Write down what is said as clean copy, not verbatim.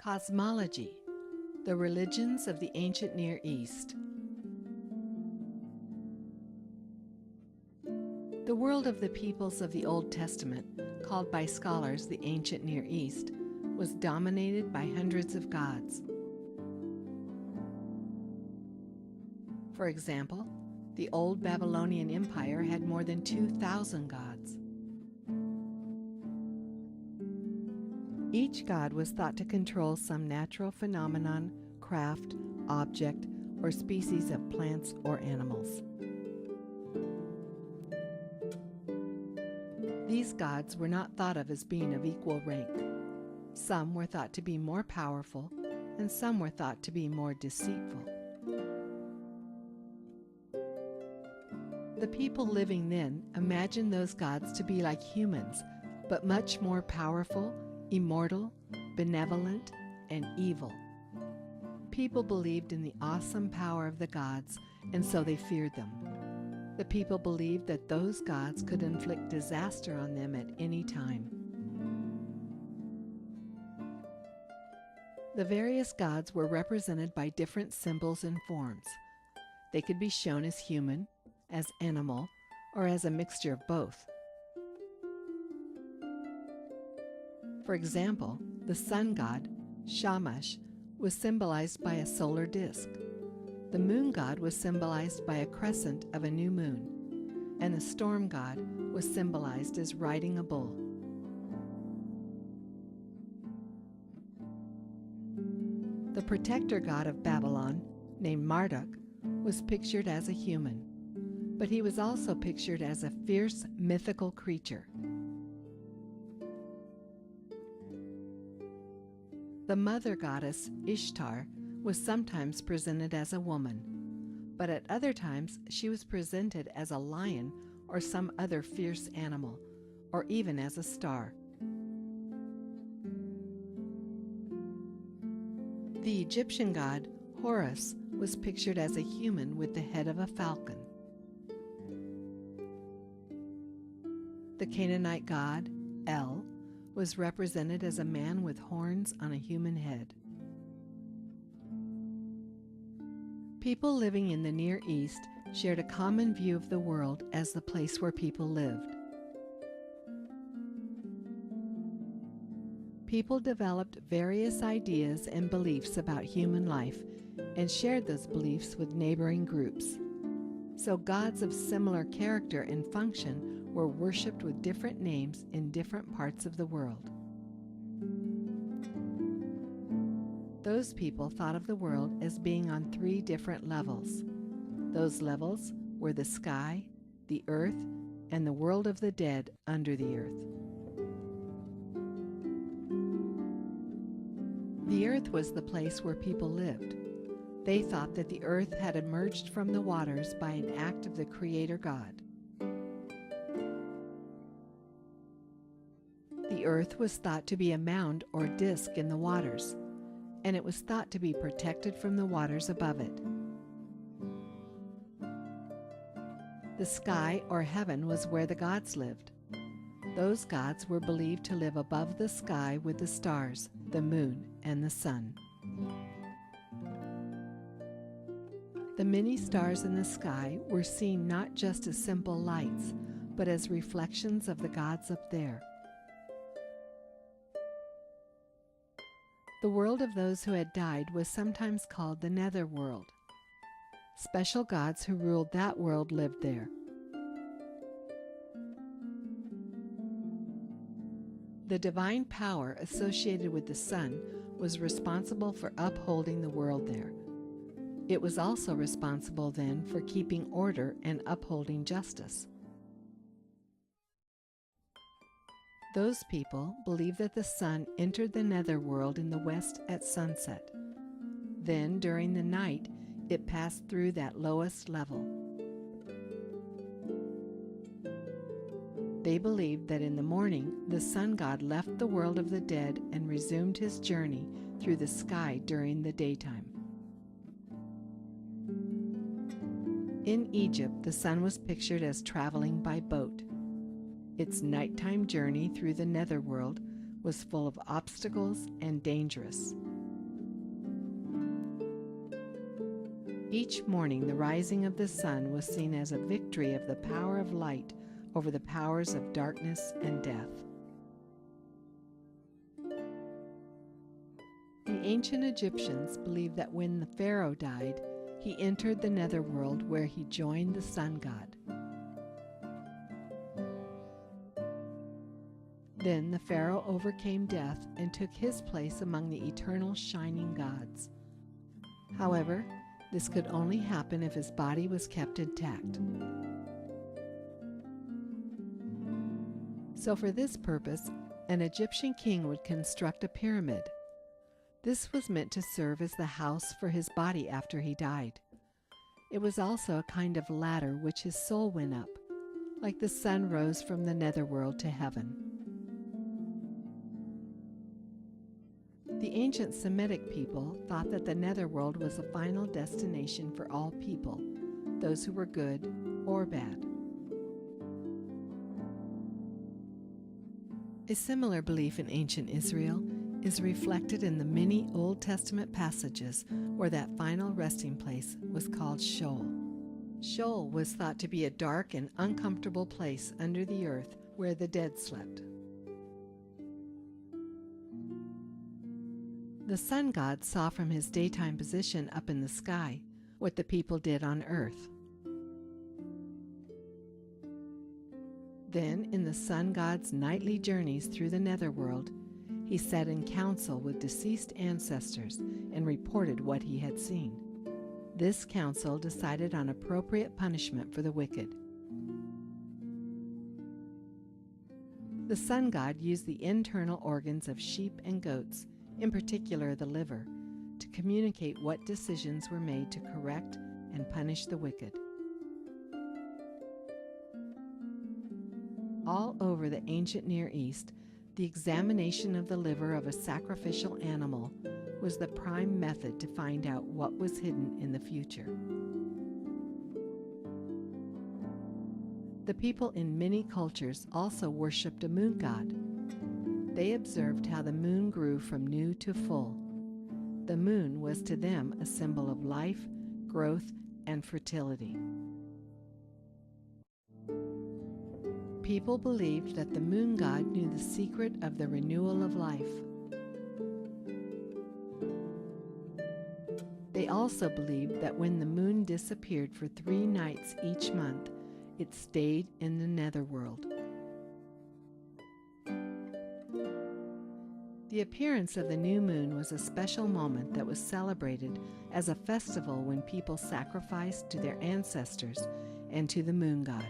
Cosmology, the religions of the ancient Near East. The world of the peoples of the Old Testament, called by scholars the ancient Near East, was dominated by hundreds of gods. For example, the old Babylonian Empire had more than 2,000 gods. Each god was thought to control some natural phenomenon, craft, object, or species of plants or animals. These gods were not thought of as being of equal rank. Some were thought to be more powerful, and some were thought to be more deceitful. The people living then imagined those gods to be like humans, but much more powerful, immortal, benevolent, and evil. People believed in the awesome power of the gods, and so they feared them. The people believed that those gods could inflict disaster on them at any time. The various gods were represented by different symbols and forms. They could be shown as human, as animal, or as a mixture of both. For example, the sun god, Shamash, was symbolized by a solar disk. The moon god was symbolized by a crescent of a new moon, and the storm god was symbolized as riding a bull. The protector god of Babylon, named Marduk, was pictured as a human, but he was also pictured as a fierce mythical creature. The mother goddess, Ishtar, was sometimes presented as a woman, but at other times she was presented as a lion or some other fierce animal, or even as a star. The Egyptian god, Horus, was pictured as a human with the head of a falcon. The Canaanite god, El, was represented as a man with horns on a human head. People living in the Near East shared a common view of the world as the place where people lived. People developed various ideas and beliefs about human life and shared those beliefs with neighboring groups. So gods of similar character and function were worshipped with different names in different parts of the world. Those people thought of the world as being on 3 different levels. Those levels were the sky, the earth, and the world of the dead under the earth. The earth was the place where people lived. They thought that the earth had emerged from the waters by an act of the Creator God. The earth was thought to be a mound or disk in the waters, and it was thought to be protected from the waters above it. The sky or heaven was where the gods lived. Those gods were believed to live above the sky with the stars, the moon, and the sun. The many stars in the sky were seen not just as simple lights, but as reflections of the gods up there. The world of those who had died was sometimes called the netherworld. Special gods who ruled that world lived there. The divine power associated with the sun was responsible for upholding the world there. It was also responsible then for keeping order and upholding justice. Those people believed that the sun entered the netherworld in the west at sunset. Then, during the night, it passed through that lowest level. They believed that in the morning, the sun god left the world of the dead and resumed his journey through the sky during the daytime. In Egypt, the sun was pictured as traveling by boat. Its nighttime journey through the netherworld was full of obstacles and dangerous. Each morning, the rising of the sun was seen as a victory of the power of light over the powers of darkness and death. The ancient Egyptians believed that when the pharaoh died, he entered the netherworld where he joined the sun god. Then the pharaoh overcame death and took his place among the eternal shining gods. However, this could only happen if his body was kept intact. So for this purpose, an Egyptian king would construct a pyramid. This was meant to serve as the house for his body after he died. It was also a kind of ladder which his soul went up, like the sun rose from the netherworld to heaven. The ancient Semitic people thought that the netherworld was a final destination for all people, those who were good or bad. A similar belief in ancient Israel is reflected in the many Old Testament passages where that final resting place was called Sheol. Sheol was thought to be a dark and uncomfortable place under the earth where the dead slept. The sun god saw from his daytime position up in the sky what the people did on earth. Then, in the sun god's nightly journeys through the netherworld, he sat in council with deceased ancestors and reported what he had seen. This council decided on appropriate punishment for the wicked. The sun god used the internal organs of sheep and goats, in particular the liver, to communicate what decisions were made to correct and punish the wicked. All over the ancient Near East, the examination of the liver of a sacrificial animal was the prime method to find out what was hidden in the future. The people in many cultures also worshipped a moon god. They observed how the moon grew from new to full. The moon was to them a symbol of life, growth, and fertility. People believed that the moon god knew the secret of the renewal of life. They also believed that when the moon disappeared for 3 nights each month, it stayed in the netherworld. The appearance of the new moon was a special moment that was celebrated as a festival when people sacrificed to their ancestors and to the moon god.